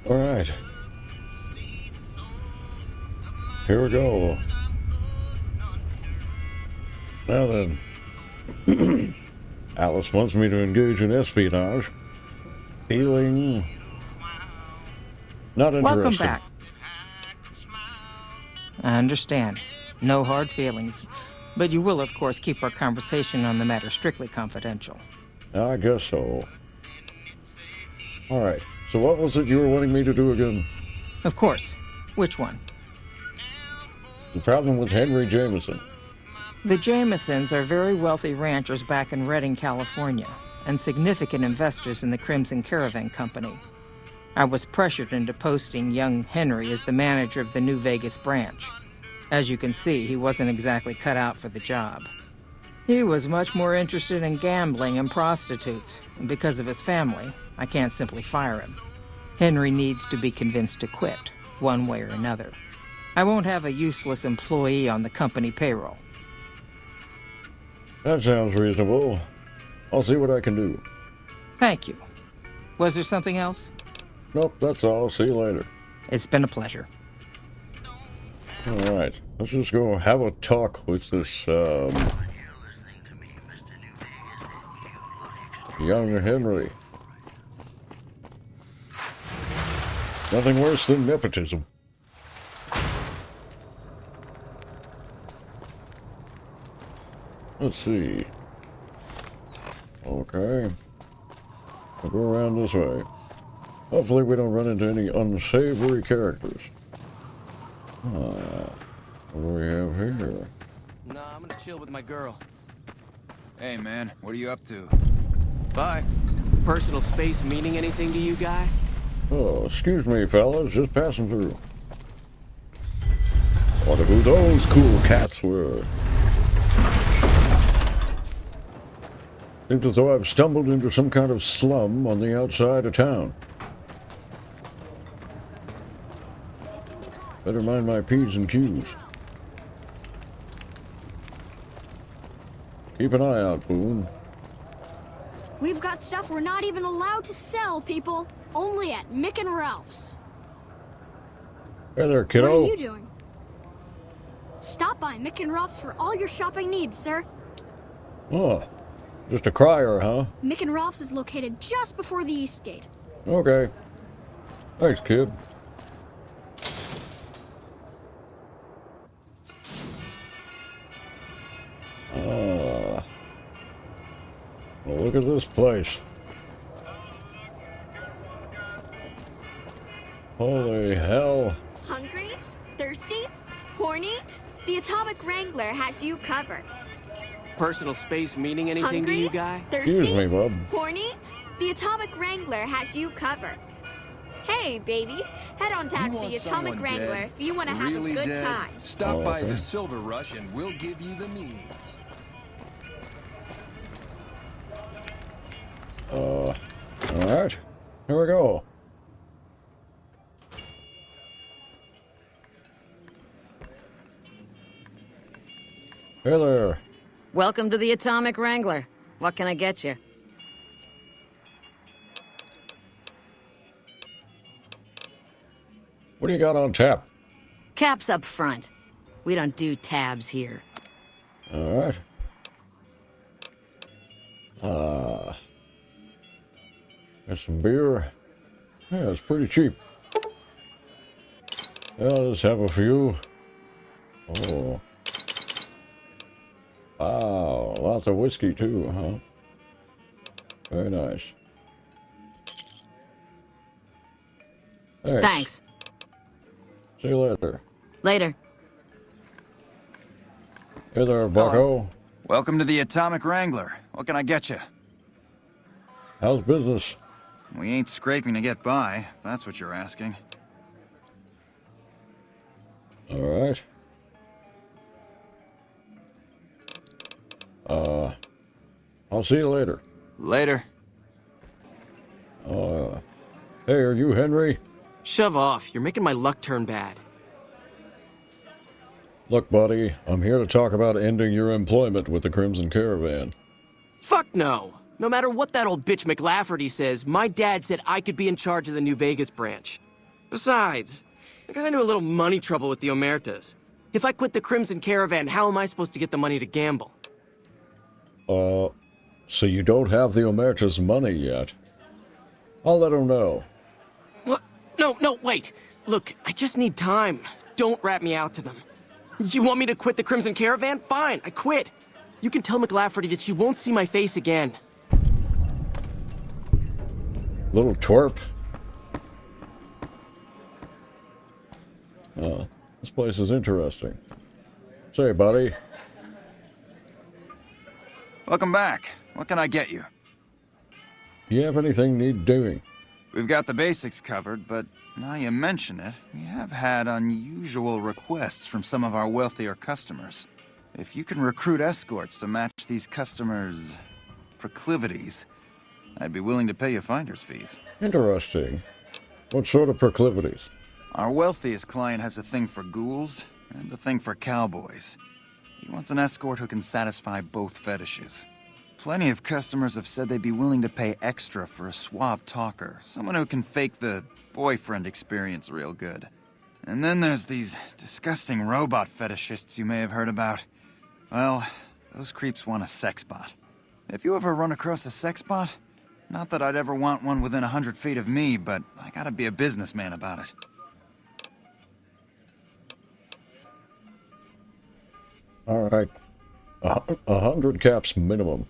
All right. Here we go. Now then, Alice wants me to engage in espionage. Feeling not interested. Welcome back. I understand. No hard feelings. But you will, of course, keep our conversation on the matter strictly confidential. I guess so. All right. So what was it you were wanting me to do again? Of course. Which one? The problem with Henry Jameson. The Jamesons are very wealthy ranchers back in Redding, California, and significant investors in the Crimson Caravan Company. I was pressured into posting young Henry as the manager of the New Vegas branch. As you can see, he wasn't exactly cut out for the job. He was much more interested in gambling and prostitutes, and because of his family, I can't simply fire him. Henry needs to be convinced to quit, one way or another. I won't have a useless employee on the company payroll. That sounds reasonable. I'll see what I can do. Thank you. Was there something else? Nope, that's all. See you later. It's been a pleasure. All right, let's just go have a talk with this, young Henry. Nothing worse than nepotism. Let's see. Okay. We'll go around this way. Hopefully we don't run into any unsavory characters. What do we have here? Nah, I'm gonna chill with my girl. Hey, man, what are you up to? Bye. Personal space meaning anything to you, guy? Oh, excuse me, fellas, just passing through. Whatever those cool cats were. Seems as though I've stumbled into some kind of slum on the outside of town. Better mind my P's and Q's. Keep an eye out, Boone. We've got stuff we're not even allowed to sell, people. Only at Mick and Ralph's. Hey there, kiddo. What are you doing? Stop by Mick and Ralph's for all your shopping needs, sir. Oh, just a crier, huh? Mick and Ralph's is located just before the East Gate. Okay. Thanks, kid. Well, look at this place. Holy hell. Hungry? Thirsty? Horny? The Atomic Wrangler has you covered. Personal space meaning anything Hungry? to you, guy? Thirsty? Excuse me, bub. Horny? The Atomic Wrangler has you covered. Hey, baby. Head on down to the Atomic Wrangler if you want to have a good time. Stop by okay. the Silver Rush and we'll give you the means. Alright. Here we go. Hey there. Welcome to the Atomic Wrangler. What can I get you? What do you got on tap? Caps up front. We don't do tabs here. Alright. Got some beer. Yeah, it's pretty cheap. I'll just have a few. Oh. Wow, lots of whiskey too, huh? Very nice. Thanks. See you later. Later. Hey there, bucko. Welcome to the Atomic Wrangler. What can I get you? How's business? We ain't scraping to get by, if that's what you're asking. Alright. I'll see you later. Later. Hey, are you Henry? Shove off. You're making my luck turn bad. Look, buddy, I'm here to talk about ending your employment with the Crimson Caravan. Fuck no. No matter what that old bitch McLafferty says, my dad said I could be in charge of the New Vegas branch. Besides, I got into a little money trouble with the Omertas. If I quit the Crimson Caravan, how am I supposed to get the money to gamble? So you don't have the Omerta's money yet? I'll let him know. What? No, wait. Look, I just need time. Don't rat me out to them. You want me to quit the Crimson Caravan? Fine, I quit. You can tell McLafferty that she won't see my face again. Little twerp. This place is interesting. Say, buddy. Welcome back. What can I get you? You have anything need doing? We've got the basics covered, but now you mention it, we have had unusual requests from some of our wealthier customers. If you can recruit escorts to match these customers' proclivities, I'd be willing to pay you finder's fees. Interesting. What sort of proclivities? Our wealthiest client has a thing for ghouls and a thing for cowboys. He wants an escort who can satisfy both fetishes. Plenty of customers have said they'd be willing to pay extra for a suave talker, someone who can fake the boyfriend experience real good. And then there's these disgusting robot fetishists you may have heard about. Well, those creeps want a sex bot. If you ever run across a sex bot, not that I'd ever want one within 100 feet of me, but I gotta be a businessman about it. All right. 100 caps minimum.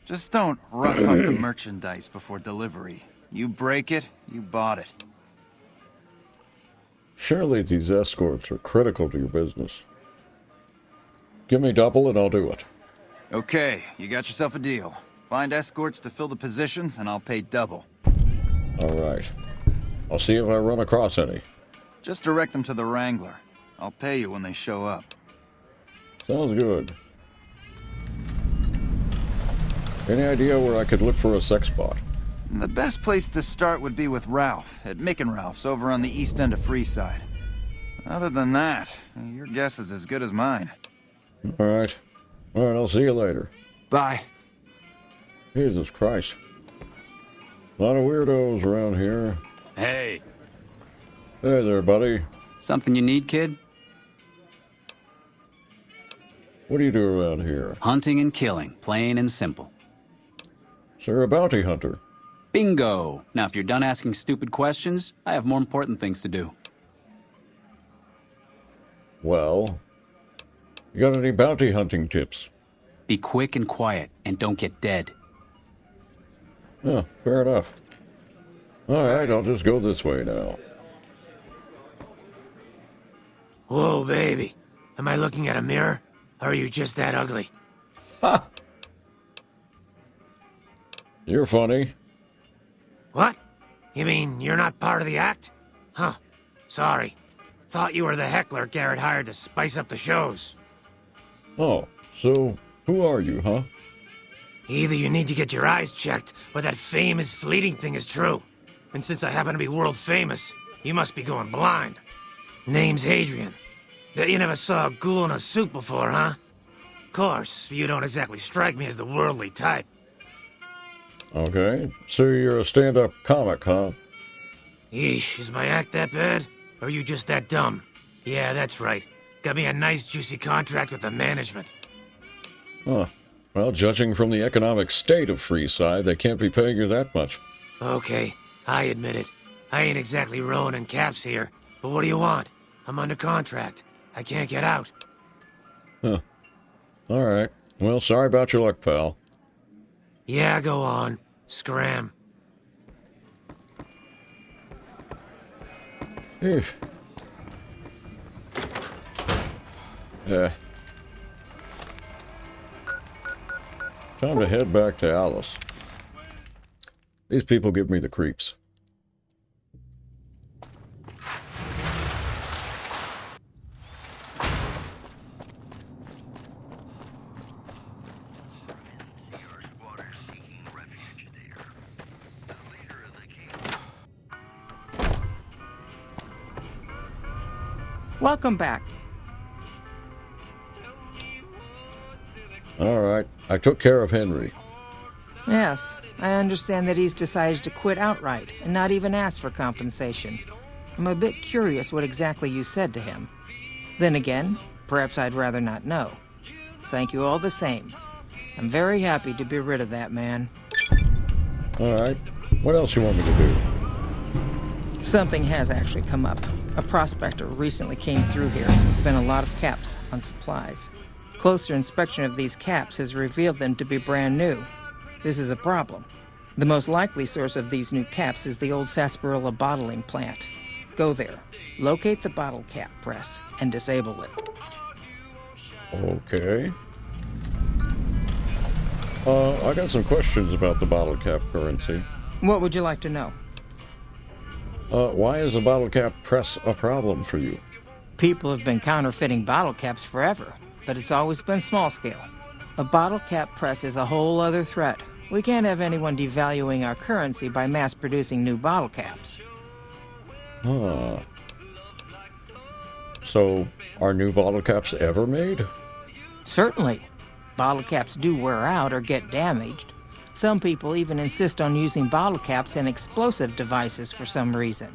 Just don't rough up the merchandise before delivery. You break it, you bought it. Surely these escorts are critical to your business. Give me double and I'll do it. Okay, you got yourself a deal. Find escorts to fill the positions and I'll pay double. All right. I'll see if I run across any. Just direct them to the Wrangler. I'll pay you when they show up. Sounds good. Any idea where I could look for a sex bot? The best place to start would be with Ralph, at Mick and Ralph's over on the east end of Freeside. Other than that, your guess is as good as mine. All right, I'll see you later. Bye. Jesus Christ. A lot of weirdos around here. Hey. Hey there, buddy. Something you need, kid? What do you do around here? Hunting and killing, plain and simple. So you're a bounty hunter. Bingo! Now, if you're done asking stupid questions, I have more important things to do. Well, you got any bounty hunting tips? Be quick and quiet, and don't get dead. Oh, fair enough. All right, I'll just go this way now. Whoa, baby. Am I looking at a mirror? Or are you just that ugly? Ha! You're funny. What? You mean you're not part of the act? Huh. Sorry. Thought you were the heckler Garrett hired to spice up the shows. Oh, so who are you, huh? Either you need to get your eyes checked, or that fame is fleeting thing is true. And since I happen to be world famous, you must be going blind. Name's Hadrian. Bet you never saw a ghoul in a suit before, huh? Course, you don't exactly strike me as the worldly type. Okay, so you're a stand-up comic, huh? Yeesh, is my act that bad? Or are you just that dumb? Yeah, that's right. Got me a nice juicy contract with the management. Huh. Well, judging from the economic state of Freeside, they can't be paying you that much. Okay, I admit it. I ain't exactly rowing in caps here. But what do you want? I'm under contract. I can't get out. Huh. All right. Well, sorry about your luck, pal. Yeah, go on. Scram. Eesh. Yeah. Time to head back to Alice. These people give me the creeps. Welcome back. All right. I took care of Henry. Yes, I understand that he's decided to quit outright and not even ask for compensation. I'm a bit curious what exactly you said to him. Then again, perhaps I'd rather not know. Thank you all the same. I'm very happy to be rid of that man. All right. What else you want me to do? Something has actually come up. A prospector recently came through here and spent a lot of caps on supplies. Closer inspection of these caps has revealed them to be brand new. This is a problem. The most likely source of these new caps is the old Sarsaparilla bottling plant. Go there, locate the bottle cap press, and disable it. Okay. I got some questions about the bottle cap currency. What would you like to know? Why is the bottle cap press a problem for you? People have been counterfeiting bottle caps forever, but it's always been small scale. A bottle cap press is a whole other threat. We can't have anyone devaluing our currency by mass-producing new bottle caps. Huh. So, are new bottle caps ever made? Certainly. Bottle caps do wear out or get damaged. Some people even insist on using bottle caps in explosive devices for some reason.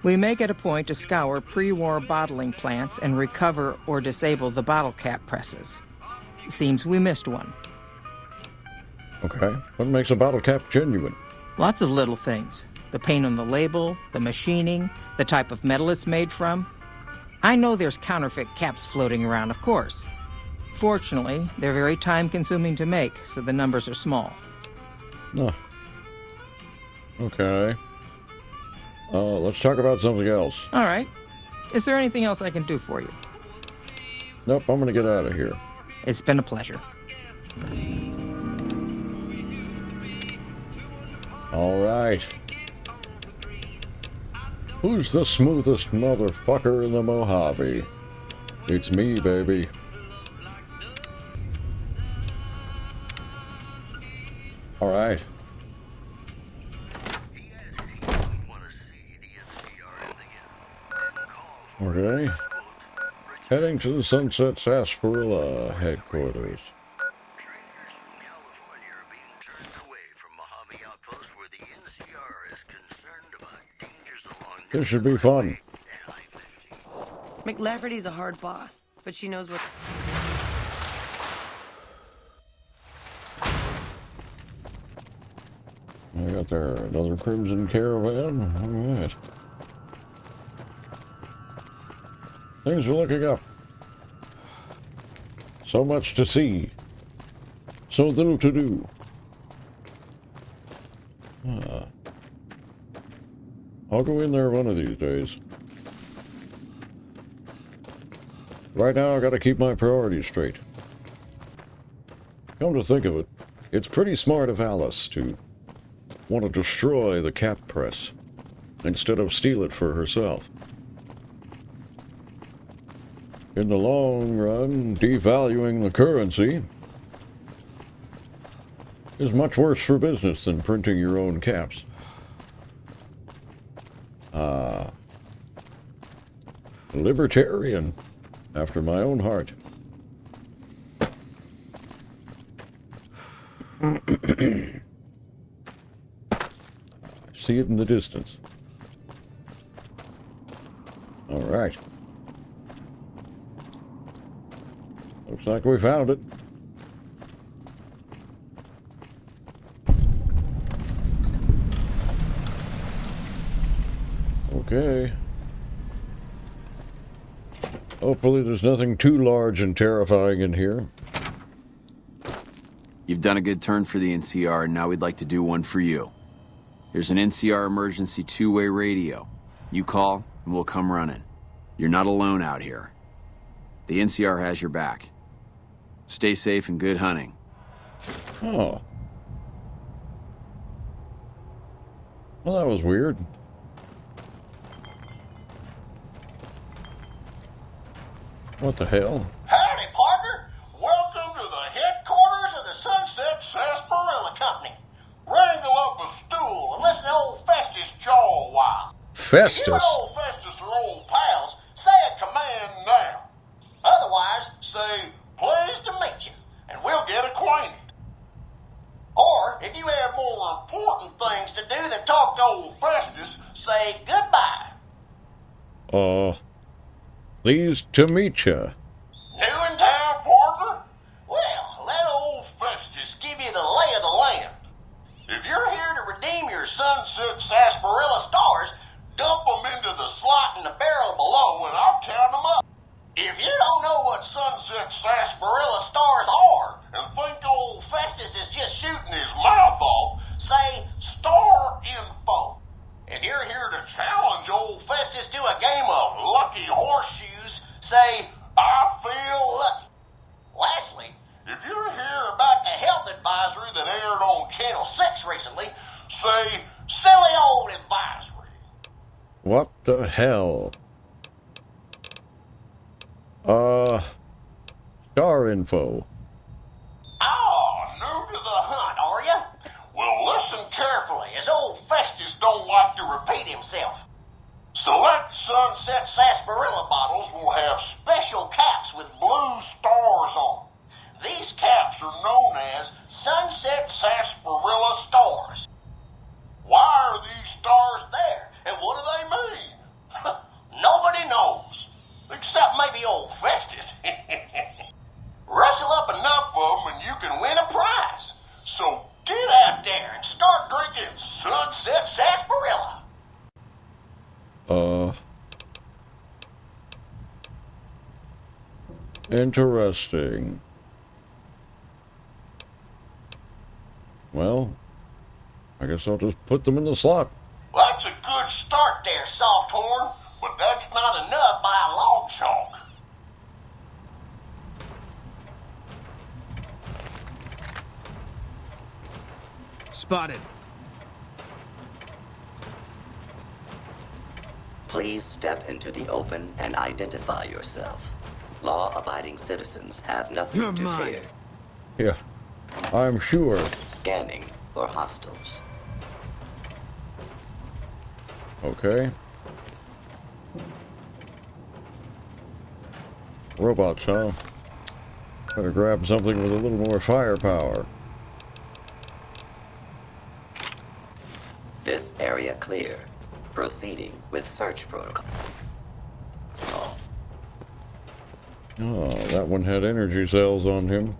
We make it a point to scour pre-war bottling plants and recover or disable the bottle cap presses. Seems we missed one. Okay. What makes a bottle cap genuine? Lots of little things. The paint on the label, the machining, the type of metal it's made from. I know there's counterfeit caps floating around, of course. Fortunately, they're very time-consuming to make, so the numbers are small. Oh. Okay. Let's talk about something else. All right. Is there anything else I can do for you? Nope, I'm gonna get out of here. It's been a pleasure. All right. Who's the smoothest motherfucker in the Mojave? It's me, baby. All right. Okay. Heading to the Sunset Sarsaparilla headquarters. This should be fun. McLafferty's a hard boss, but she knows what... I got there another Crimson Caravan. All right. Things are looking up. So much to see. So little to do. I'll go in there one of these days. Right now, I gotta keep my priorities straight. Come to think of it, it's pretty smart of Alice to want to destroy the cap press instead of steal it for herself. In the long run, devaluing the currency is much worse for business than printing your own caps. Libertarian, after my own heart. See it in the distance. All right. Looks like we found it. Okay. Hopefully there's nothing too large and terrifying in here. You've done a good turn for the NCR, and now we'd like to do one for you. Here's an NCR emergency two-way radio. You call, and we'll come running. You're not alone out here. The NCR has your back. Stay safe and good hunting. Oh. Well, that was weird. What the hell? Howdy, partner. Welcome to the headquarters of the Sunset Sarsaparilla Company. Wrangle up a stool and listen to old Festus jaw a while. Festus? If you and old Festus are old pals, say a command now. Otherwise, say, pleased to meet you, and we'll get acquainted. Or, if you have more important things to do than talk to old Festus, say goodbye. Pleased to meet ya. New in town, partner? Well, let old Festus give you the lay of the land. If you're here to redeem your Sunset Sarsaparilla stars, dump them into the slot in the barrel below and I'll count them up. If you don't know what Sunset Sarsaparilla stars are and think old Festus is just shooting his mouth off, say star info. If you're here to challenge old Festus to a game of lucky horseshoes, say I feel lucky. Lastly, if you're here about the health advisory that aired on Channel 6 recently, say silly old advisory. What the hell? Star info. Oh, new to the hunt, are you? Well, listen carefully, as old Festus don't like to repeat himself. Select Sunset Sarsaparilla bottles will have special caps with blue stars on. These caps are known as Sunset Sarsaparilla stars. Why are these stars there, and what do they mean? Nobody knows, except maybe old Festus. Rustle up enough of them and you can win a prize. So get out there and start drinking Sunset Sarsaparilla. Interesting. Well, I guess I'll just put them in the slot. That's a good start there, Softhorn, but that's not enough by a long shot. Spotted. Please step into the open and identify yourself. Law-abiding citizens have nothing to fear. Yeah, I'm sure. Scanning for hostiles. Okay. Robots, huh? Better grab something with a little more firepower. This area clear. Proceeding with search protocol. Oh, that one had energy cells on him.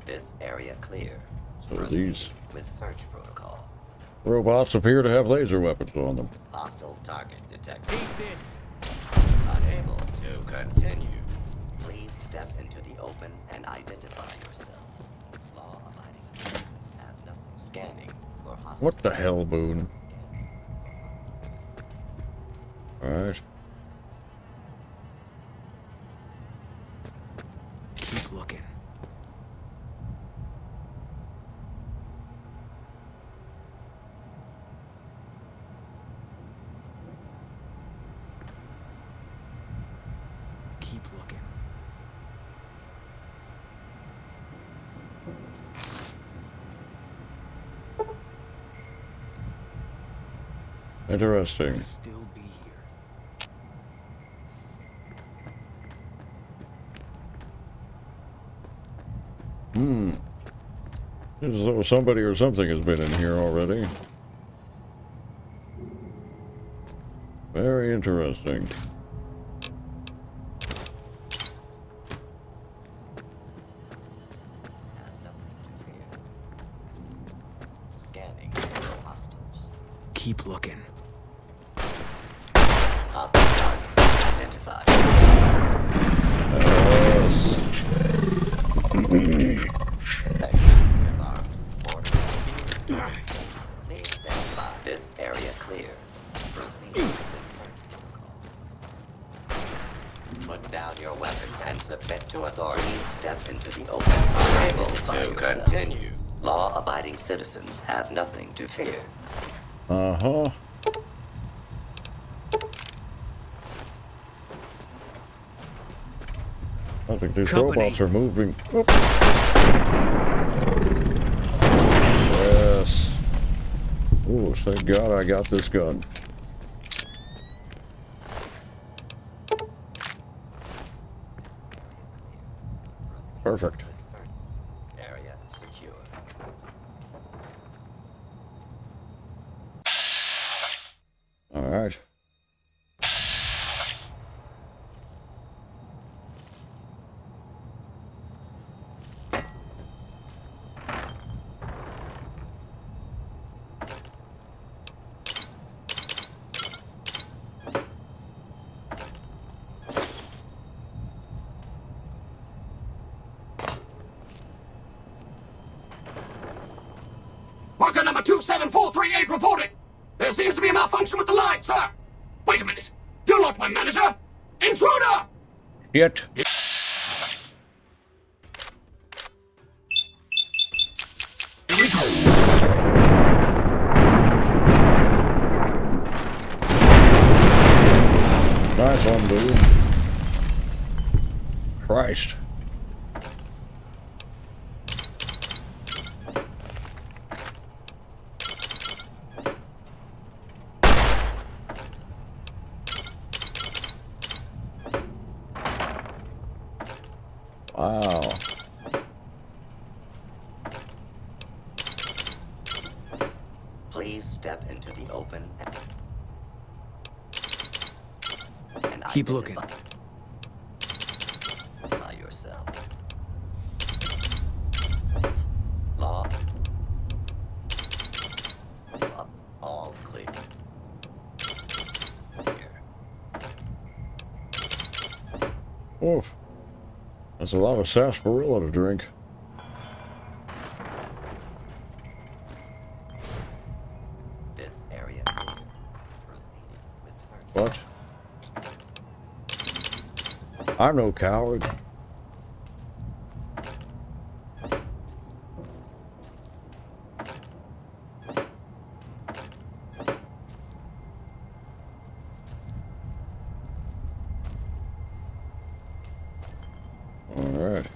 This area clear. So Proceed these with search protocol. robots appear to have laser weapons on them. Hostile target detected. Eat this. Unable to continue. Please step into the open and identify yourself. Law-abiding citizens have nothing. Scanning for hostile. What the hell, Boone? Alright. Keep looking. Keep looking. Interesting. Still be here. It's as though somebody or something has been in here already. Very interesting. Have nothing to fear. Scanning for hostiles. Keep looking. Hostile targets identified. Yes. Alarm. Order. Please stand by. This area clear. Proceed with search protocol. Put down your weapons and submit to authorities. Step into the open. Unable to continue. Law-abiding citizens have nothing to fear. Uh-huh. I think these robots are moving. Oop. Yes. Ooh, thank God I got this gun. Perfect. Area secure. All Alright. Worker number 27438 reporting. There seems to be a malfunction with the line, sir. Wait a minute. You're not my manager. Intruder! Yet. Here we go. Nice one, dude. Christ. Wow. Please step into the open and Keep looking. By yourself. Law. All clear. Oof. That's a lot of sarsaparilla to drink. This area clear. Proceed with search. What? I'm no coward. Alright.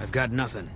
I've got nothing.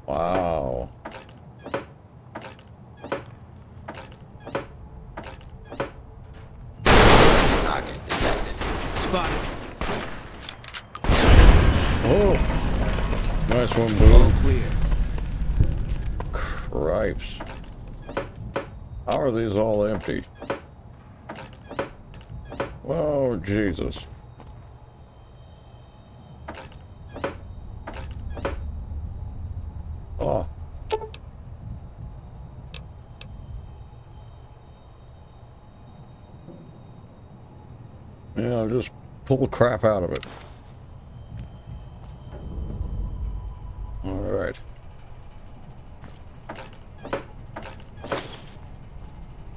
Wow. Target detected. Spotted. Oh. Nice one, All Boo. clear. Cripes. How are these all empty? Oh, Jesus. Oh. Yeah, just pull the crap out of it. Alright.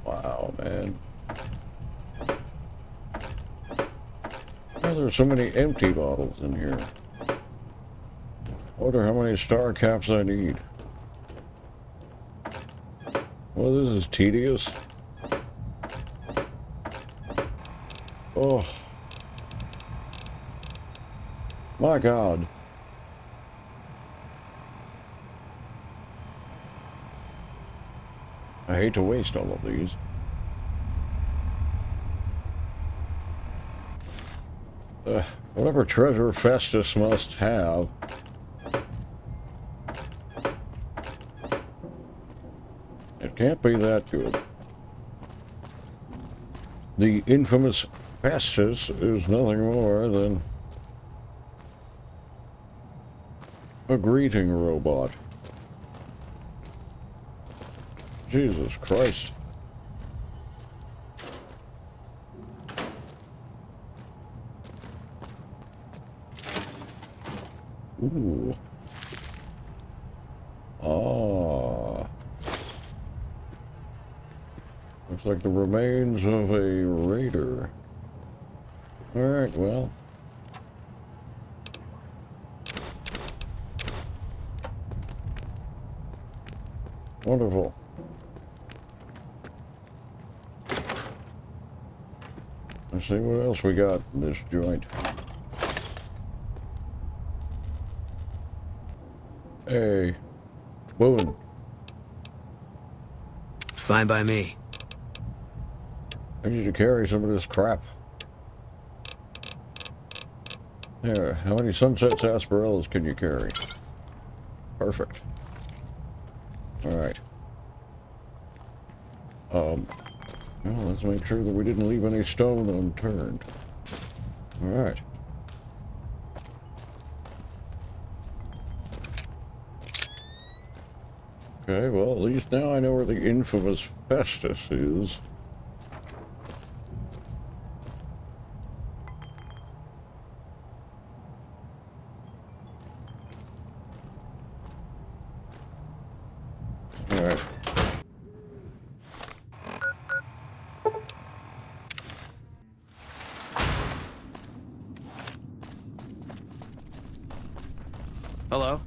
Wow, man. Why are there so many empty bottles in here? Wonder how many star caps I need. Well, this is tedious. Oh. My God. I hate to waste all of these. Whatever treasure Festus must have. It can't be that good. The infamous Festus is nothing more than a greeting robot. Jesus Christ. Ooh. Ah. Looks like the remains of a raider. Alright, well. Wonderful. Let's see what else we got in this joint. Hey. Boone. Fine by me. I need to carry some of this crap. There, how many Sunset Sarsaparillas can you carry? Perfect. Alright. Well, let's make sure that we didn't leave any stone unturned. Alright. Okay, well, at least now I know where the infamous Festus is. Alright. Hello?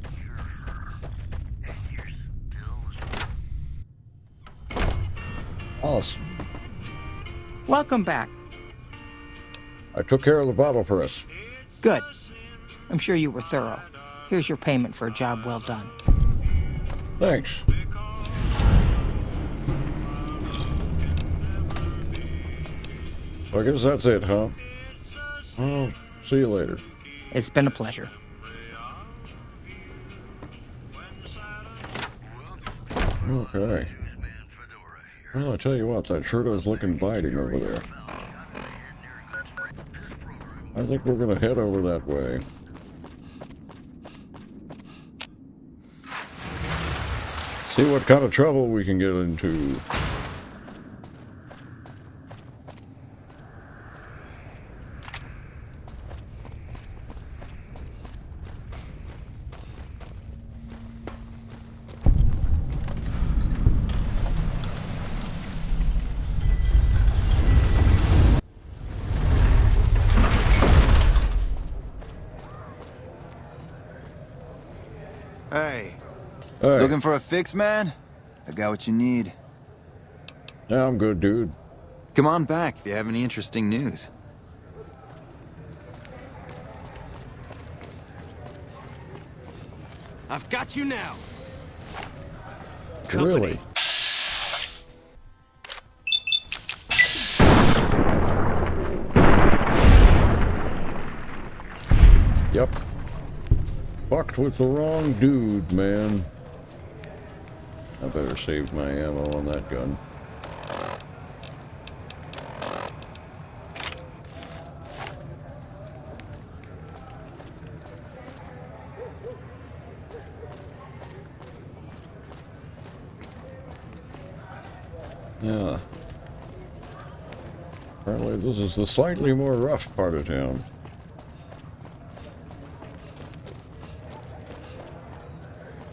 Alice, Welcome back. I took care of the bottle press. Good. I'm sure you were thorough. Here's your payment for a job well done. Thanks. So I guess that's it, huh? Well, see you later. It's been a pleasure. Okay. Well, I tell you what, that sure does look inviting over there. I think we're gonna head over that way. See what kind of trouble we can get into. Hey. Hey. Looking for a fix, man? I got what you need. Yeah, I'm good, dude. Come on back if you have any interesting news. I've got you now. Really? Yep. Fucked with the wrong dude, man. I better save my ammo on that gun. Yeah. Apparently this is the slightly more rough part of town.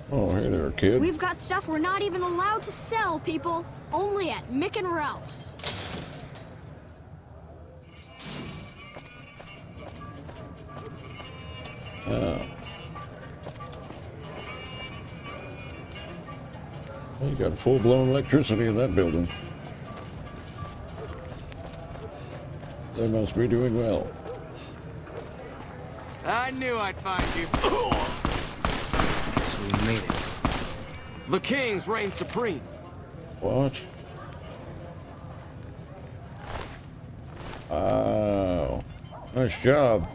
Oh, hey there, kid. We've got stuff we're not even allowed to sell, people. Only at Mick and Ralph's. Oh. Well, you got full-blown electricity in that building. They must be doing well. I knew I'd find you. So we made it. The kings reign supreme. What? Oh. Nice job.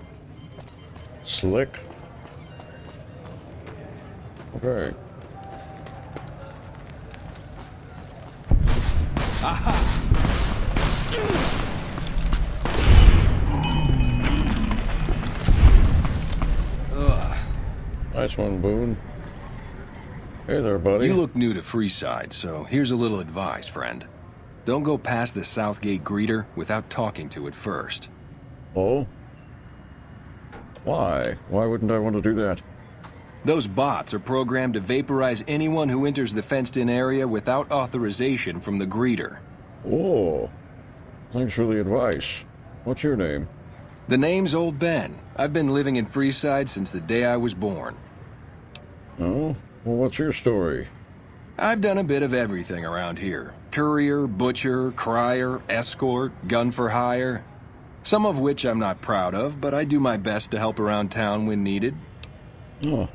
Slick. Okay. Nice one, Boone. Hey there, buddy. You look new to Freeside, so here's a little advice, friend. Don't go past the Southgate greeter without talking to it first. Oh? Why? Why wouldn't I want to do that? Those bots are programmed to vaporize anyone who enters the fenced-in area without authorization from the greeter. Whoa. Thanks for the advice. What's your name? The name's Old Ben. I've been living in Freeside since the day I was born. Oh? Well, what's your story? I've done a bit of everything around here. Courier, butcher, crier, escort, gun for hire. Some of which I'm not proud of, but I do my best to help around town when needed. Oh.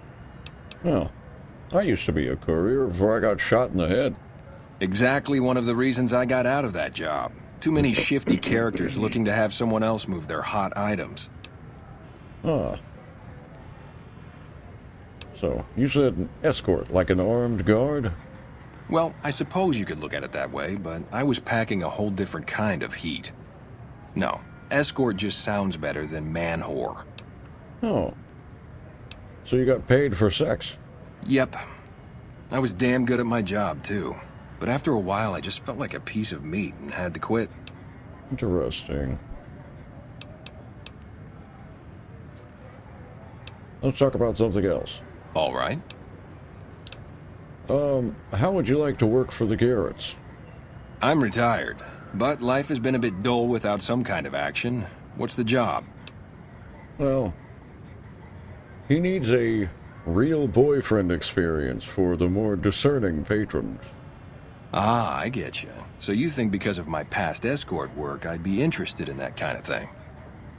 Well, I used to be a courier before I got shot in the head. Exactly one of the reasons I got out of that job. Too many shifty characters looking to have someone else move their hot items. Ah. So, you said an escort, like an armed guard? Well, I suppose you could look at it that way, but I was packing a whole different kind of heat. No, escort just sounds better than man-whore. Oh. So you got paid for sex? Yep. I was damn good at my job, too. But after a while, I just felt like a piece of meat and had to quit. Interesting. Let's talk about something else. All right. How would you like to work for the Garretts? I'm retired, but life has been a bit dull without some kind of action. What's the job? Well, he needs a real boyfriend experience for the more discerning patrons. Ah, I get you. So you think because of my past escort work, I'd be interested in that kind of thing.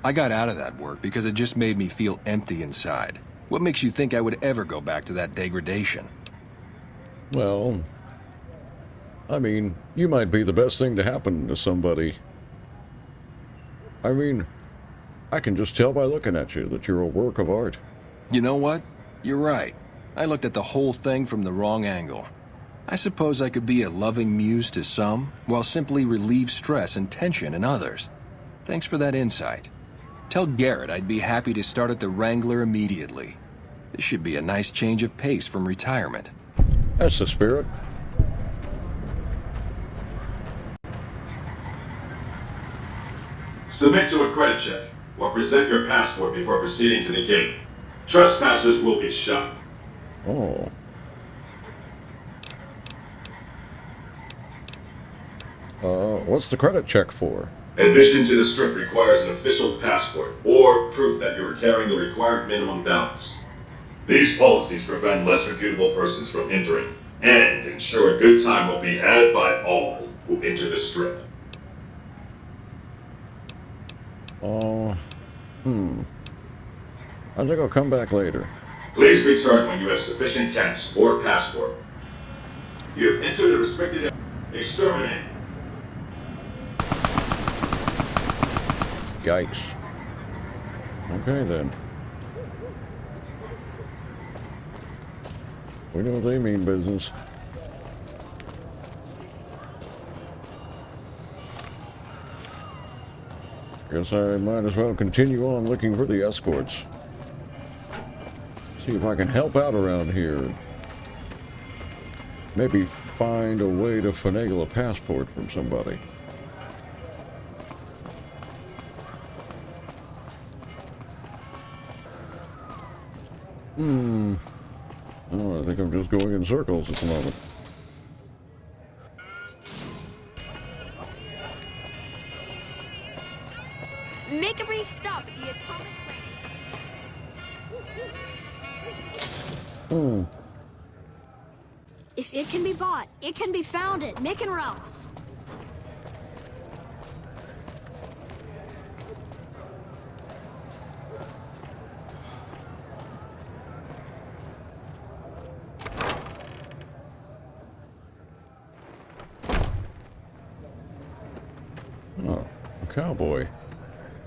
I got out of that work because it just made me feel empty inside. What makes you think I would ever go back to that degradation? Well, I mean, you might be the best thing to happen to somebody. I mean, I can just tell by looking at you that you're a work of art. You know what? You're right. I looked at the whole thing from the wrong angle. I suppose I could be a loving muse to some, while simply relieve stress and tension in others. Thanks for that insight. Tell Garrett I'd be happy to start at the Wrangler immediately. This should be a nice change of pace from retirement. That's the spirit. Submit to a credit check, or present your passport before proceeding to the gate. Trespassers will be shot. Oh. What's the credit check for? Admission to the strip requires an official passport, or proof that you are carrying the required minimum balance. These policies prevent less reputable persons from entering, and ensure a good time will be had by all who enter the strip. I think I'll come back later. Please return when you have sufficient cash or passport. You have entered a restricted area. Exterminate. Yikes. Okay then. We know they mean business. Guess I might as well continue on looking for the escorts. See if I can help out around here. Maybe find a way to finagle a passport from somebody. Oh, I think I'm just going in circles at the moment. Make a brief stop at the atomic Hmm. If it can be bought, it can be found at Mick and Ralph's. Oh, a cowboy.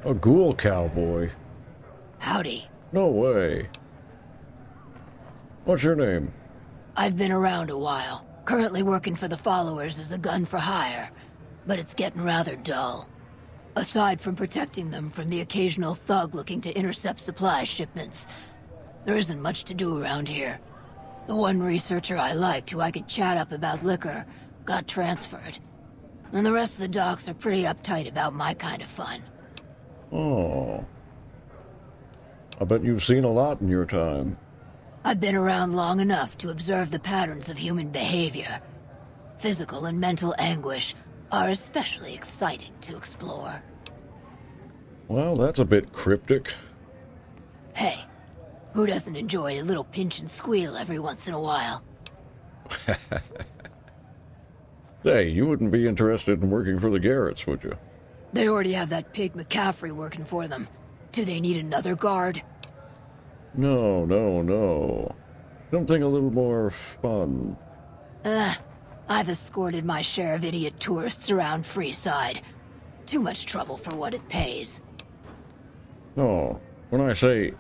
A ghoul cowboy. Howdy. No way. What's your name? I've been around a while. Currently working for the followers as a gun for hire, but it's getting rather dull. Aside from protecting them from the occasional thug looking to intercept supply shipments, there isn't much to do around here. The one researcher I liked who I could chat up about liquor got transferred. And the rest of the docs are pretty uptight about my kind of fun. Oh. I bet you've seen a lot in your time. I've been around long enough to observe the patterns of human behavior. Physical and mental anguish are especially exciting to explore. Well, that's a bit cryptic. Hey, who doesn't enjoy a little pinch and squeal every once in a while? Say, you wouldn't be interested in working for the Garretts, would you? They already have that pig McCaffrey working for them. Do they need another guard? No, no, no. Something a little more fun. I've escorted my share of idiot tourists around Freeside. Too much trouble for what it pays. No, when I say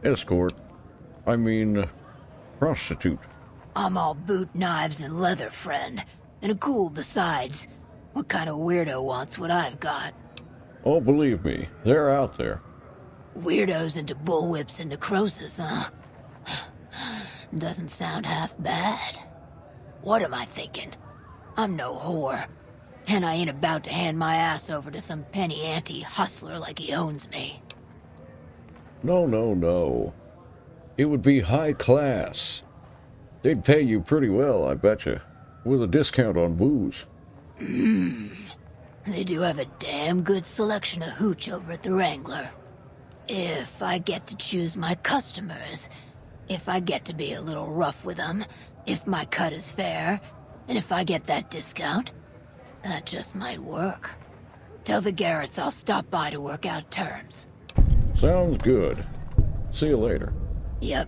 escort, I mean prostitute. I'm all boot, knives, and leather, friend. And a ghoul besides. What kind of weirdo wants what I've got? Oh, believe me, they're out there. Weirdos into bullwhips and necrosis, huh? Doesn't sound half bad. What am I thinking? I'm no whore. And I ain't about to hand my ass over to some penny ante hustler like he owns me. No, no, no. It would be high class. They'd pay you pretty well, I betcha, with a discount on booze. They do have a damn good selection of hooch over at the Wrangler. If I get to choose my customers, if I get to be a little rough with them, if my cut is fair, and if I get that discount, that just might work. Tell the Garretts I'll stop by to work out terms. Sounds good. See you later. Yep.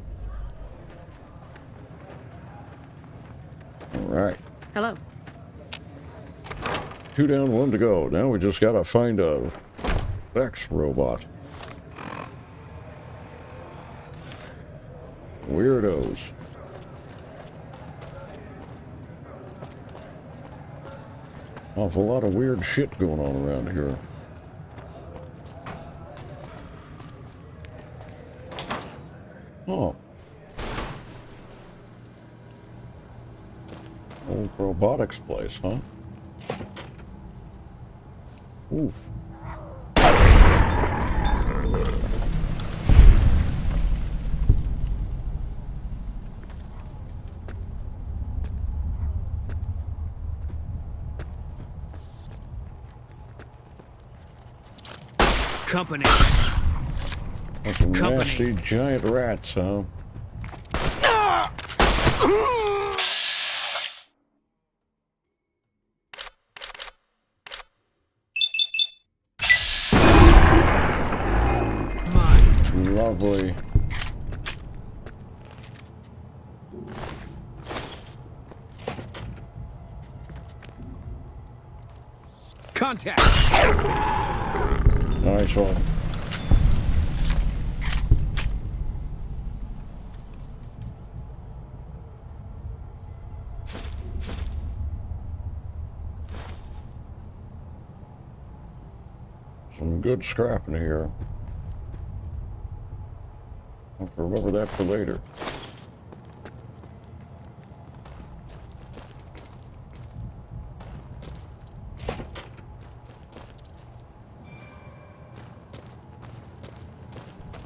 All right. Hello. 2 down, 1 to go. Now we just gotta find a sex robot. Weirdos. Awful lot of weird shit going on around here. Oh. Old robotics place, huh? Oof. Company. That's some nasty giant rats, huh? Lovely. Contact. Nice one. Some good scrap in here. I'll have to remember that for later.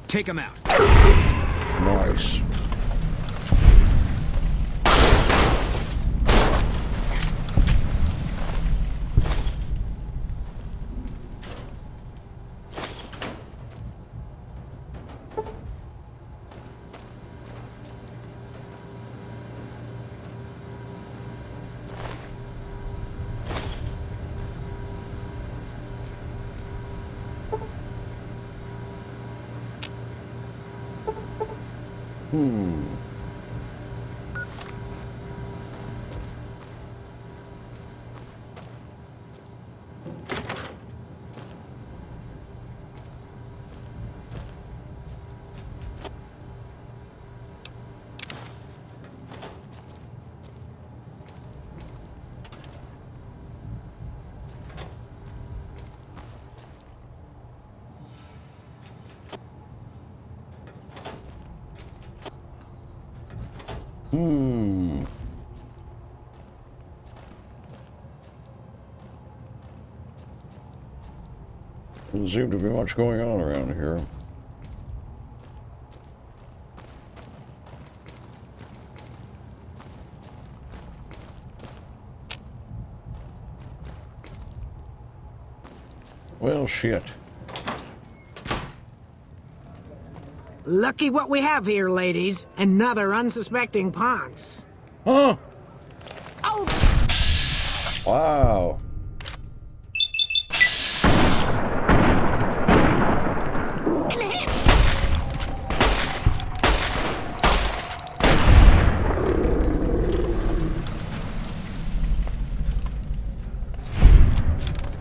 Take him out. Nice. Doesn't seem to be much going on around here. Well, shit. Lucky what we have here, ladies. Another unsuspecting ponce. Huh? Oh! Wow.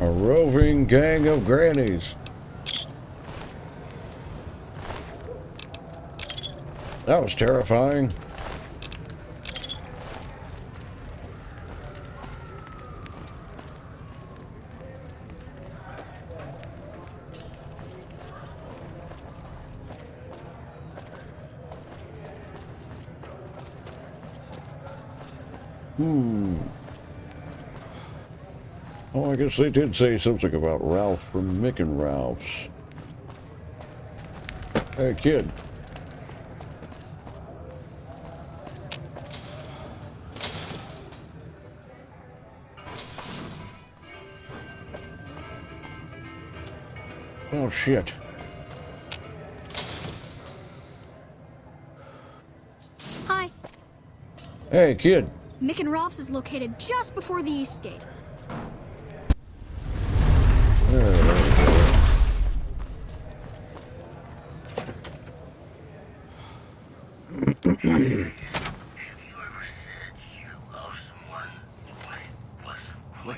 A roving gang of grannies. That was terrifying. Oh, I guess they did say something about Ralph from Mick and Ralph's. Hey, kid. Oh, shit. Hi. Hey, kid. Mick and Ralph's is located just before the east gate.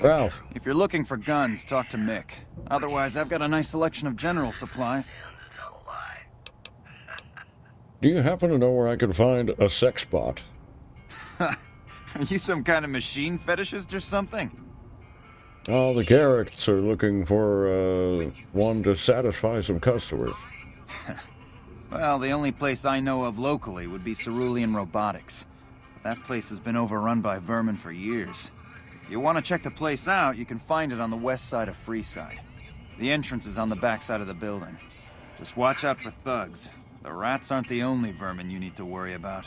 Ralph. If you're looking for guns, talk to Mick. Otherwise, I've got a nice selection of general supplies. Do you happen to know where I could find a sex bot? Are you some kind of machine fetishist or something? Oh, the Garrets are looking for, one to satisfy some customers. Well, the only place I know of locally would be Cerulean Robotics. That place has been overrun by vermin for years. If you want to check the place out, you can find it on the west side of Freeside. The entrance is on the back side of the building. Just watch out for thugs. The rats aren't the only vermin you need to worry about.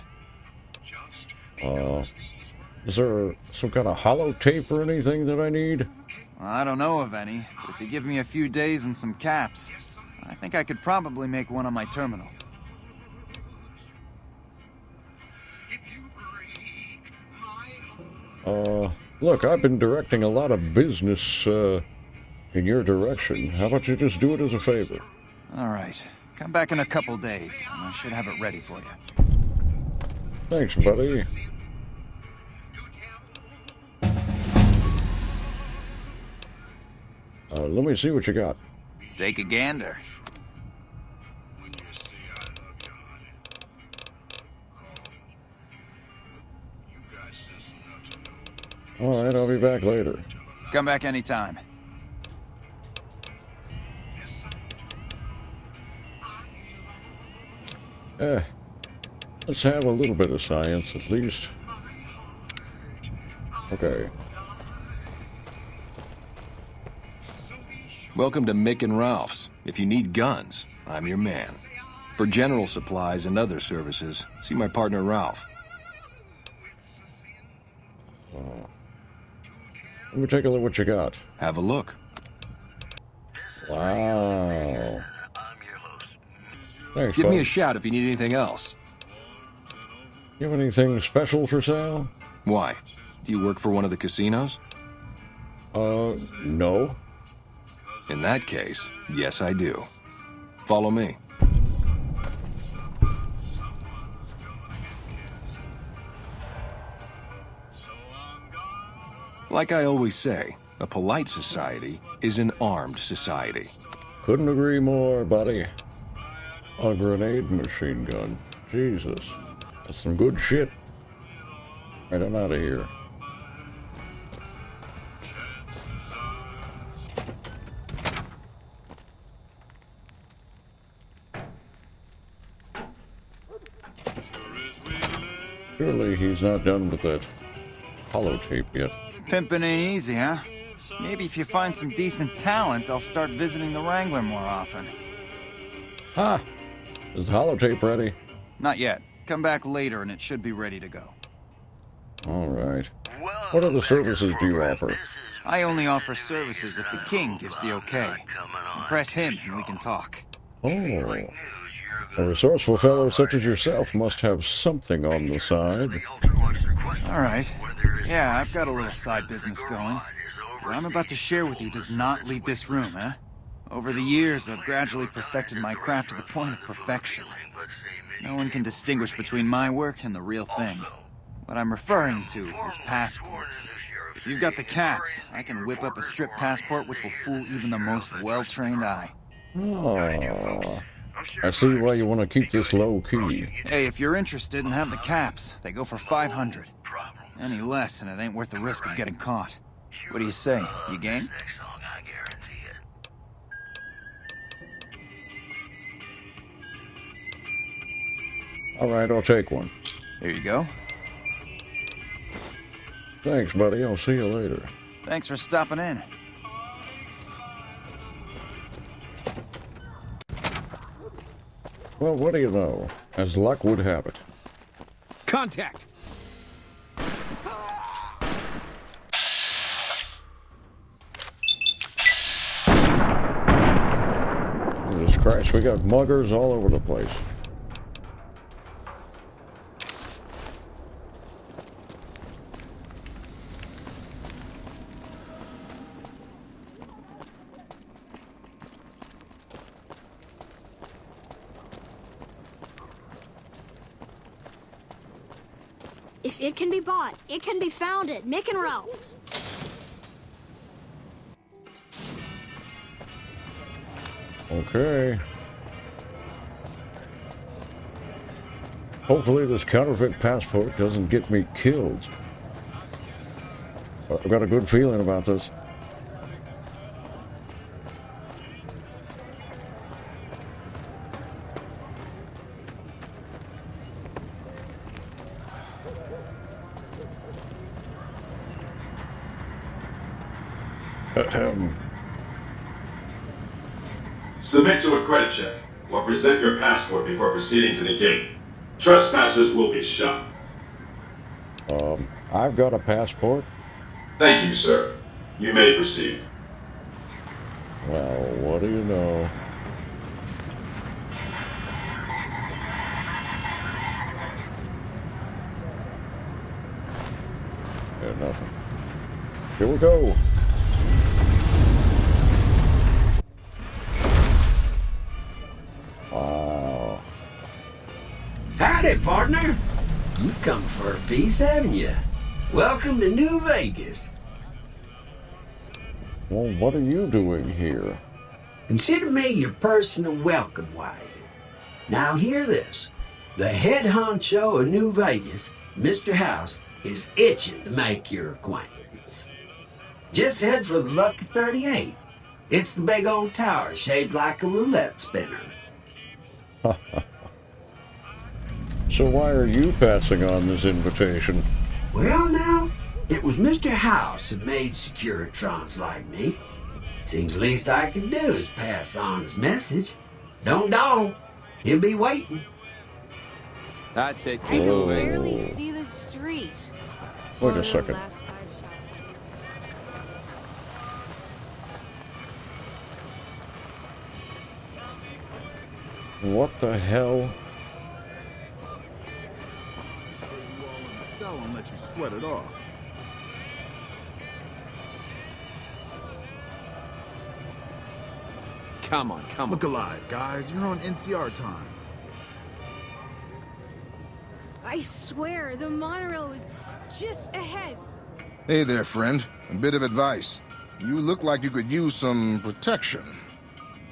Is there some kind of holotape or anything that I need? I don't know of any, but if you give me a few days and some caps, I think I could probably make one on my terminal. Look, I've been directing a lot of business, in your direction. How about you just do it as a favor? All right. Come back in a couple days, and I should have it ready for you. Thanks, buddy. Let me see what you got. Take a gander. All right, I'll be back later. Come back anytime. Let's have a little bit of science, at least. Okay. Welcome to Mick and Ralph's. If you need guns, I'm your man. For general supplies and other services, see my partner Ralph. Let me take a look at what you got. Have a look. Wow. Thanks, Give me a folks. shout if you need anything else. You have anything special for sale? Why? Do you work for one of the casinos? No. In that case, yes I do. Follow me. Like I always say, a polite society is an armed society. Couldn't agree more, buddy. A grenade machine gun. Jesus. That's some good shit. Right, I'm out of here. Surely he's not done with that holotape yet. Pimpin' ain't easy, huh? Maybe if you find some decent talent, I'll start visiting the Wrangler more often. Ha! Is the holotape ready? Not yet. Come back later and it should be ready to go. All right. What other services do you offer? I only offer services if the king gives the okay. Impress him and we can talk. Oh. A resourceful fellow such as yourself must have something on the side. Alright. Yeah, I've got a little side business going. What I'm about to share with you does not leave this room, eh? Over the years, I've gradually perfected my craft to the point of perfection. No one can distinguish between my work and the real thing. What I'm referring to is passports. If you've got the caps, I can whip up a strip passport which will fool even the most well-trained eye. Oh. I see why you want to keep this low-key. Hey, if you're interested and have the caps, they go for 500. Any less, and it ain't worth the risk of getting caught. What do you say? You game? Alright, I'll take one. There you go. Thanks, buddy. I'll see you later. Thanks for stopping in. Well, what do you know? As luck would have it. Contact! Jesus Christ, we got muggers all over the place. If it can be bought, it can be found at Mick and Ralph's. Okay. Hopefully this counterfeit passport doesn't get me killed. I've got a good feeling about this. Submit to a credit check, or present your passport before proceeding to the gate. Trespassers will be shot. I've got a passport. Thank you, sir. You may proceed. Well, what do you know? Yeah, nothing. Here we go. Wow. Howdy, partner. You come for a piece, haven't you? Welcome to New Vegas. Well, what are you doing here? Consider me your personal welcome wagon. Now hear this. The head honcho of New Vegas, Mr. House, is itching to make your acquaintance. Just head for the Lucky 38. It's the big old tower shaped like a roulette spinner. So why are you passing on this invitation? Well, now, it was Mr. House that made Securitrons like me. Seems the least I can do is pass on his message. Don't dawdle. He'll be waiting. That's it. I can barely see the street. Wait a second. What the hell? Sell and let you sweat it off. Come on. Look alive, guys. You're on NCR time. I swear, the monorail is just ahead. Hey there, friend. A bit of advice. You look like you could use some protection.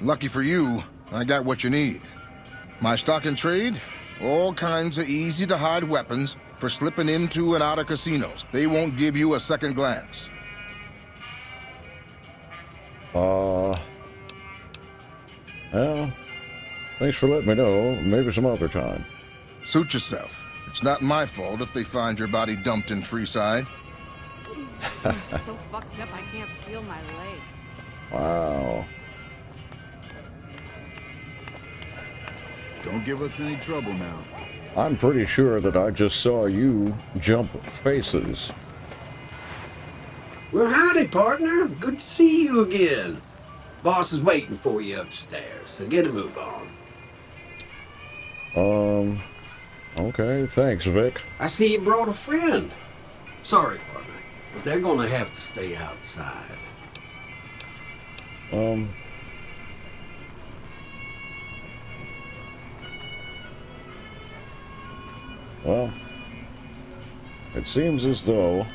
Lucky for you, I got what you need. My stock and trade? All kinds of easy-to-hide weapons for slipping into and out of casinos. They won't give you a second glance. Well, thanks for letting me know. Maybe some other time. Suit yourself. It's not my fault if they find your body dumped in Freeside. I'm so fucked up I can't feel my legs. Wow. Don't give us any trouble now. I'm pretty sure that I just saw you jump faces. Well, howdy, partner. Good to see you again. Boss is waiting for you upstairs, so get a move on. Okay, thanks, Vic. I see you brought a friend. Sorry, partner, but they're gonna have to stay outside. Well, it seems as though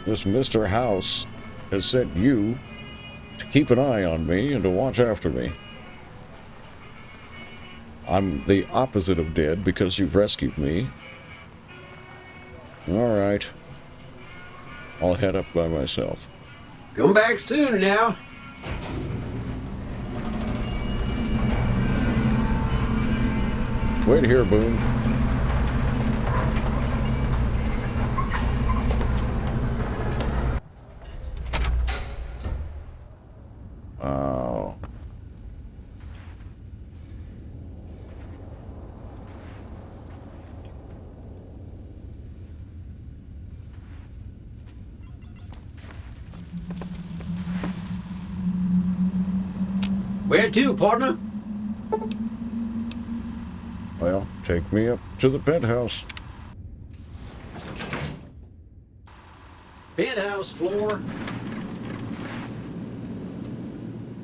this Mr. House has sent you to keep an eye on me and to watch after me. I'm the opposite of dead because you've rescued me. Alright. I'll head up by myself. Come back soon now. Wait here, Boone. Oh. Where to, partner? Well, take me up to the penthouse. Penthouse floor.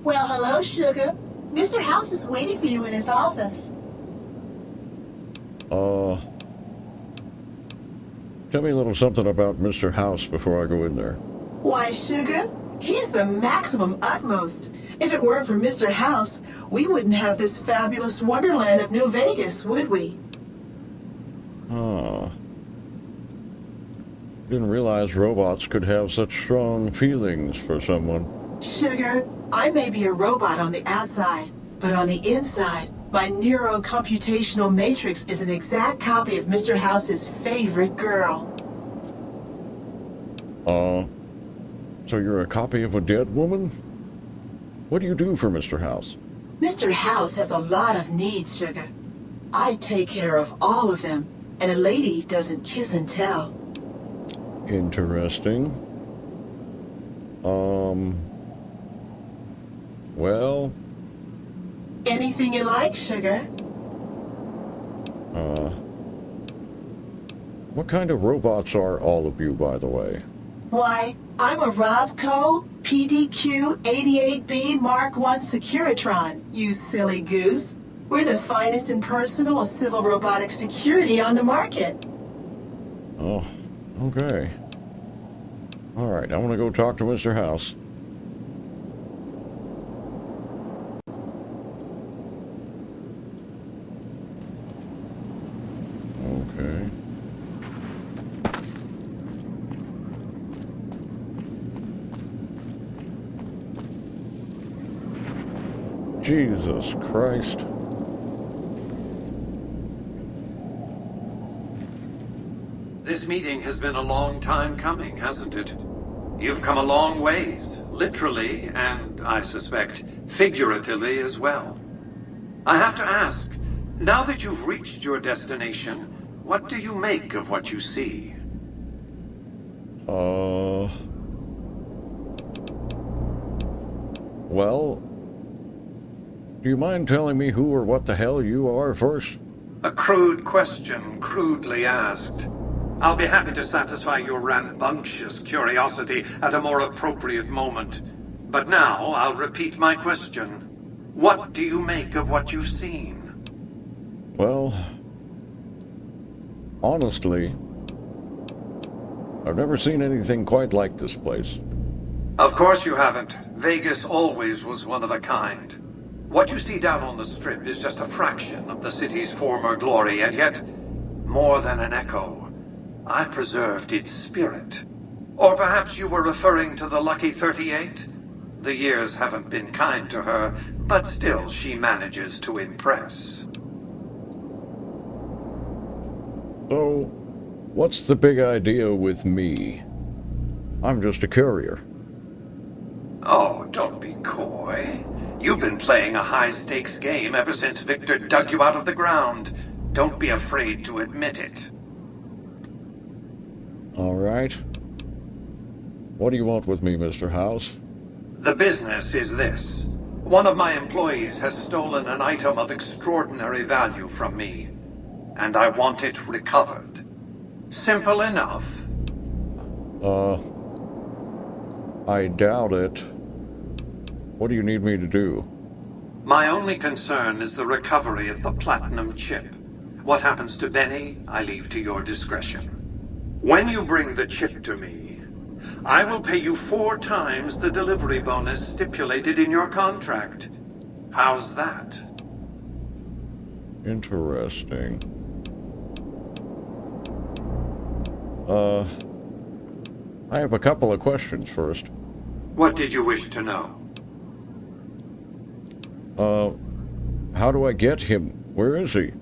Well, hello, Sugar. Mr. House is waiting for you in his office. Tell me a little something about Mr. House before I go in there. Why, Sugar? He's the maximum utmost. If it weren't for Mr. House, we wouldn't have this fabulous wonderland of New Vegas, would we? Oh. Didn't realize robots could have such strong feelings for someone. Sugar, I may be a robot on the outside, but on the inside, my neuro-computational matrix is an exact copy of Mr. House's favorite girl. So you're a copy of a dead woman? What do you do for Mr. House? Mr. House has a lot of needs, Sugar. I take care of all of them, and a lady doesn't kiss and tell. Interesting. Well... Anything you like, Sugar. What kind of robots are all of you, by the way? Why, I'm a Robco PDQ 88B Mark I Securitron, you silly goose. We're the finest in personal civil robotic security on the market. Oh, okay. Alright, I want to go talk to Mr. House. Okay. Jesus Christ. This meeting has been a long time coming, hasn't it? You've come a long ways, literally, and I suspect figuratively as well. I have to ask, now that you've reached your destination, what do you make of what you see? Well, do you mind telling me who or what the hell you are first? A crude question, crudely asked. I'll be happy to satisfy your rambunctious curiosity at a more appropriate moment. But now, I'll repeat my question. What do you make of what you've seen? Well, honestly, I've never seen anything quite like this place. Of course you haven't. Vegas always was one of a kind. What you see down on the Strip is just a fraction of the city's former glory, and yet, more than an echo. I preserved its spirit. Or perhaps you were referring to the Lucky 38? The years haven't been kind to her, but still she manages to impress. So, what's the big idea with me? I'm just a courier. Oh, don't be coy. You've been playing a high-stakes game ever since Victor dug you out of the ground. Don't be afraid to admit it. All right. What do you want with me, Mr. House? The business is this. One of my employees has stolen an item of extraordinary value from me, and I want it recovered. Simple enough. I doubt it. What do you need me to do? My only concern is the recovery of the platinum chip. What happens to Benny, I leave to your discretion. When you bring the chip to me, I will pay you 4 times the delivery bonus stipulated in your contract. How's that? Interesting. I have a couple of questions first. What did you wish to know? How do I get him? Where is he?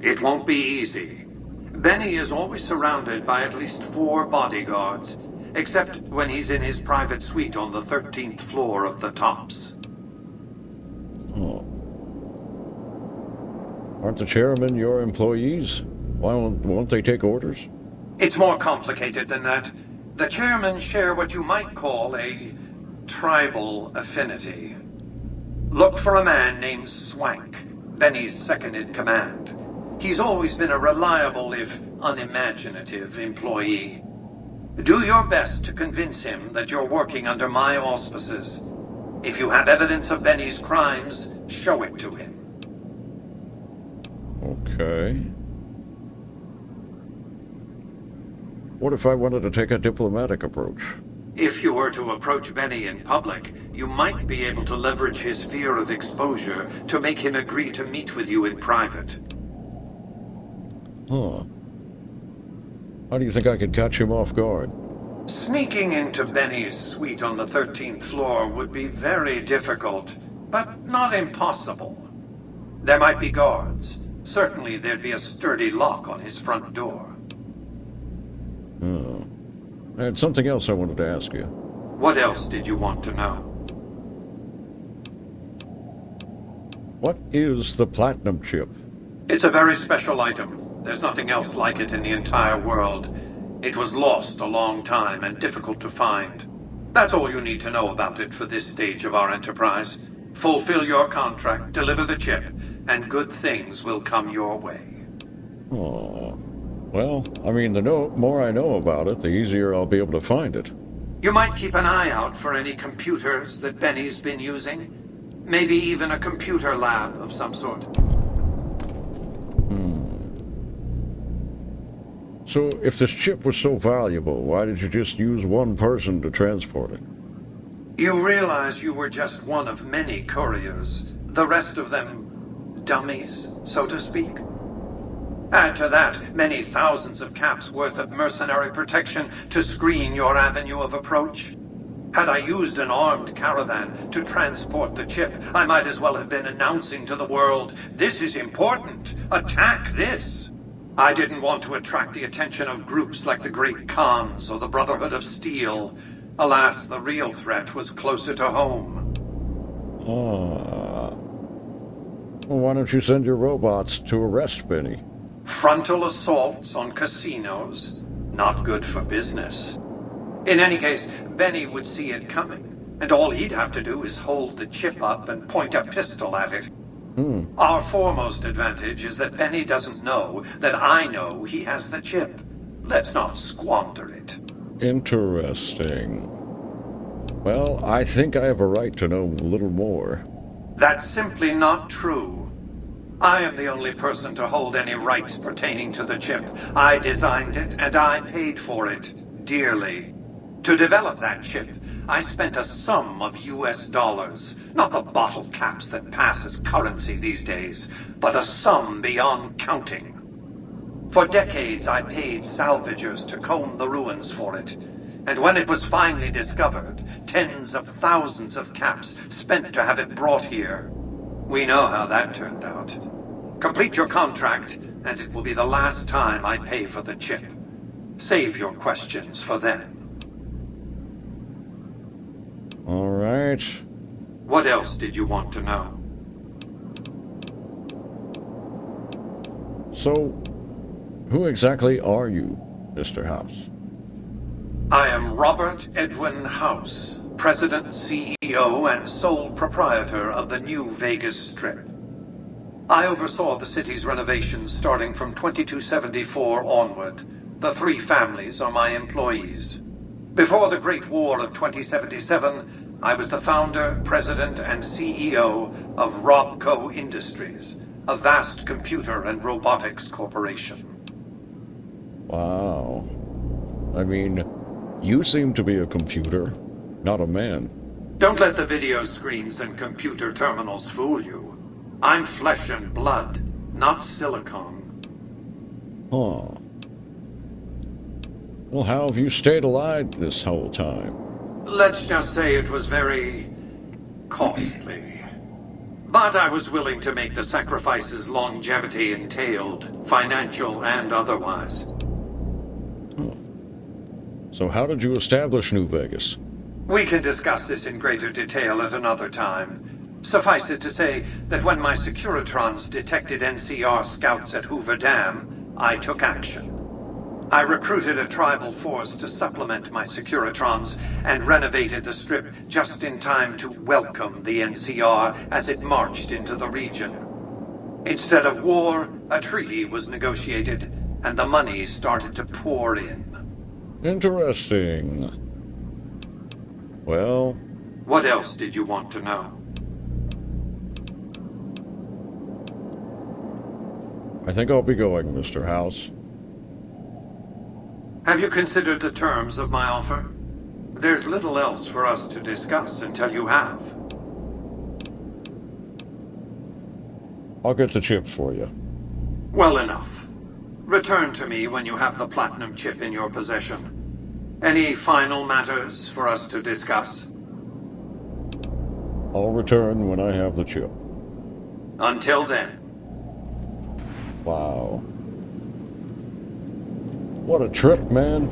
It won't be easy. Benny is always surrounded by at least 4 bodyguards, except when he's in his private suite on the 13th floor of the Tops. Oh. Aren't the chairmen your employees? Why won't they take orders? It's more complicated than that. The chairmen share what you might call a tribal affinity. Look for a man named Swank, Benny's second-in-command. He's always been a reliable, if unimaginative, employee. Do your best to convince him that you're working under my auspices. If you have evidence of Benny's crimes, show it to him. Okay. What if I wanted to take a diplomatic approach? If you were to approach Benny in public, you might be able to leverage his fear of exposure to make him agree to meet with you in private. Huh. How do you think I could catch him off guard? Sneaking into Benny's suite on the 13th floor would be very difficult, but not impossible. There might be guards. Certainly there'd be a sturdy lock on his front door. Oh. I had something else I wanted to ask you. What else did you want to know? What is the platinum chip? It's a very special item. There's nothing else like it in the entire world. It was lost a long time and difficult to find. That's all you need to know about it for this stage of our enterprise. Fulfill your contract, deliver the chip, and good things will come your way. Oh. Well, I mean, the more I know about it, the easier I'll be able to find it. You might keep an eye out for any computers that Benny's been using. Maybe even a computer lab of some sort. So, if this chip was so valuable, why did you just use one person to transport it? You realize you were just one of many couriers. The rest of them, dummies, so to speak. Add to that many thousands of caps worth of mercenary protection to screen your avenue of approach. Had I used an armed caravan to transport the chip, I might as well have been announcing to the world, "This is important. Attack this." I didn't want to attract the attention of groups like the Great Khans or the Brotherhood of Steel. Alas, the real threat was closer to home. Well, why don't you send your robots to arrest Benny? Frontal assaults on casinos? Not good for business. In any case, Benny would see it coming, and all he'd have to do is hold the chip up and point a pistol at it. Our foremost advantage is that Benny doesn't know that I know he has the chip. Let's not squander it. Interesting. Well, I think I have a right to know a little more. That's simply not true. I am the only person to hold any rights pertaining to the chip. I designed it, and I paid for it, dearly. To develop that chip, I spent a sum of US dollars. Not the bottle caps that pass as currency these days, but a sum beyond counting. For decades, I paid salvagers to comb the ruins for it. And when it was finally discovered, tens of thousands of caps spent to have it brought here. We know how that turned out. Complete your contract, and it will be the last time I pay for the chip. Save your questions for then. All right. What else did you want to know? So, who exactly are you, Mr. House? I am Robert Edwin House, President, CEO, and sole proprietor of the New Vegas Strip. I oversaw the city's renovations starting from 2274 onward. The three families are my employees. Before the Great War of 2077, I was the founder, president, and CEO of Robco Industries, a vast computer and robotics corporation. Wow. I mean, you seem to be a computer, not a man. Don't let the video screens and computer terminals fool you. I'm flesh and blood, not silicone. Huh. Well, how have you stayed alive this whole time? Let's just say it was very costly. But I was willing to make the sacrifices longevity entailed, financial and otherwise. So how did you establish New Vegas? We can discuss this in greater detail at another time. Suffice it to say that when my Securitrons detected NCR scouts at Hoover Dam, I took action. I recruited a tribal force to supplement my Securitrons and renovated the Strip just in time to welcome the NCR as it marched into the region. Instead of war, a treaty was negotiated, and the money started to pour in. Interesting. Well... What else did you want to know? I think I'll be going, Mr. House. Have you considered the terms of my offer? There's little else for us to discuss until you have. I'll get the chip for you. Well enough. Return to me when you have the platinum chip in your possession. Any final matters for us to discuss? I'll return when I have the chip. Until then. Wow. What a trip, man.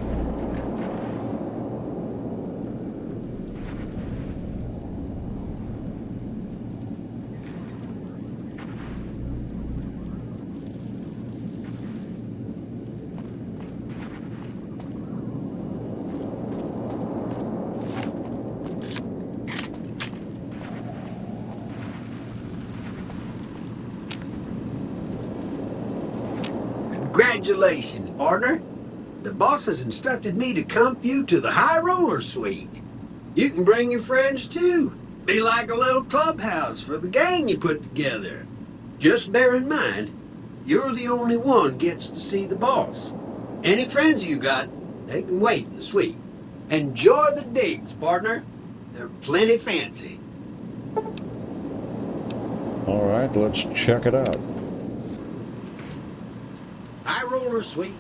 Congratulations, partner. The boss has instructed me to comp you to the High Roller Suite. You can bring your friends too. Be like a little clubhouse for the gang you put together. Just bear in mind, you're the only one gets to see the boss. Any friends you got, they can wait in the suite. Enjoy the digs, partner. They're plenty fancy. All right, let's check it out. High Roller Suite.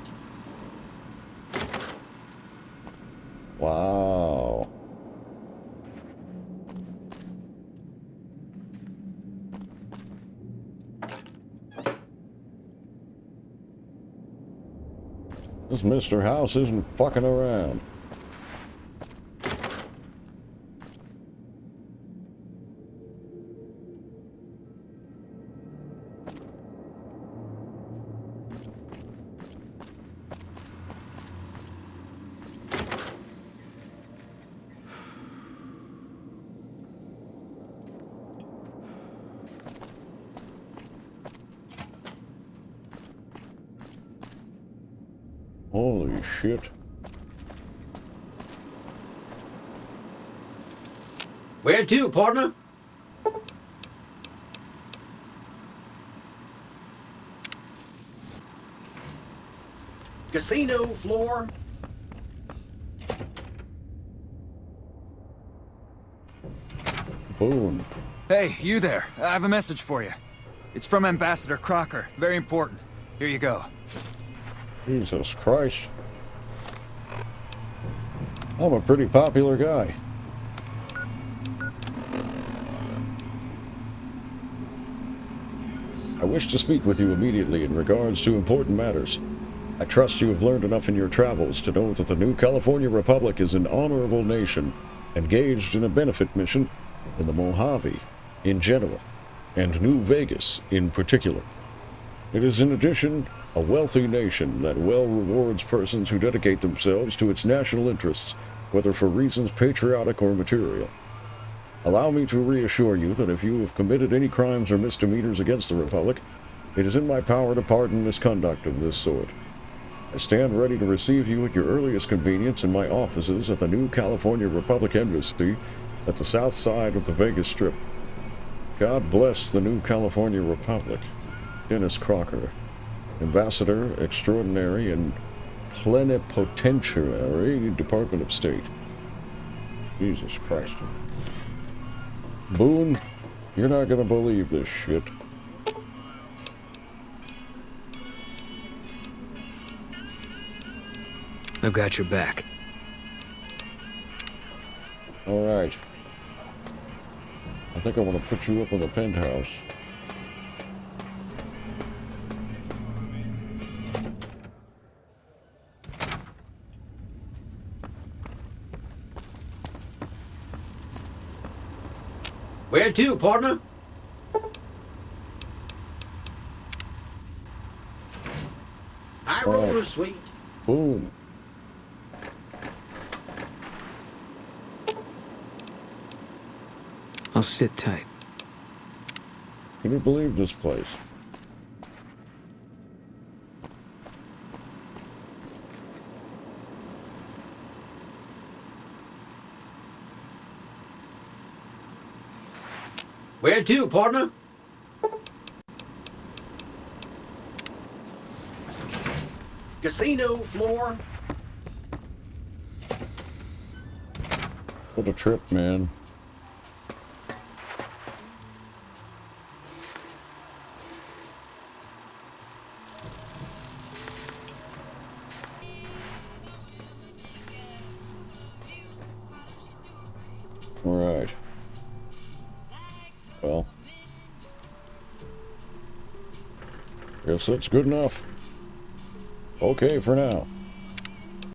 Wow. This Mr. House isn't fucking around. Holy shit. Where to, partner? Casino floor. Boom. Hey, you there. I have a message for you. It's from Ambassador Crocker. Very important. Here you go. Jesus Christ. I'm a pretty popular guy. I wish to speak with you immediately in regards to important matters. I trust you have learned enough in your travels to know that the New California Republic is an honorable nation, engaged in a benefit mission in the Mojave in general, and New Vegas in particular. It is in addition A wealthy nation that well rewards persons who dedicate themselves to its national interests, whether for reasons patriotic or material. Allow me to reassure you that if you have committed any crimes or misdemeanors against the Republic, it is in my power to pardon misconduct of this sort. I stand ready to receive you at your earliest convenience in my offices at the new California Republic Embassy at the south side of the Vegas Strip. God bless the new California Republic. Dennis Crocker, Ambassador Extraordinary and Plenipotentiary, Department of State. Jesus Christ. Boone, you're not gonna believe this shit. I've got your back. Alright. I think I want to put you up in the penthouse. Where to, partner? High roller, sweet. Boom. I'll sit tight. Can you believe this place? Where to, partner? Casino floor. What a trip, man. Alright. Well, guess that's good enough. Okay for now.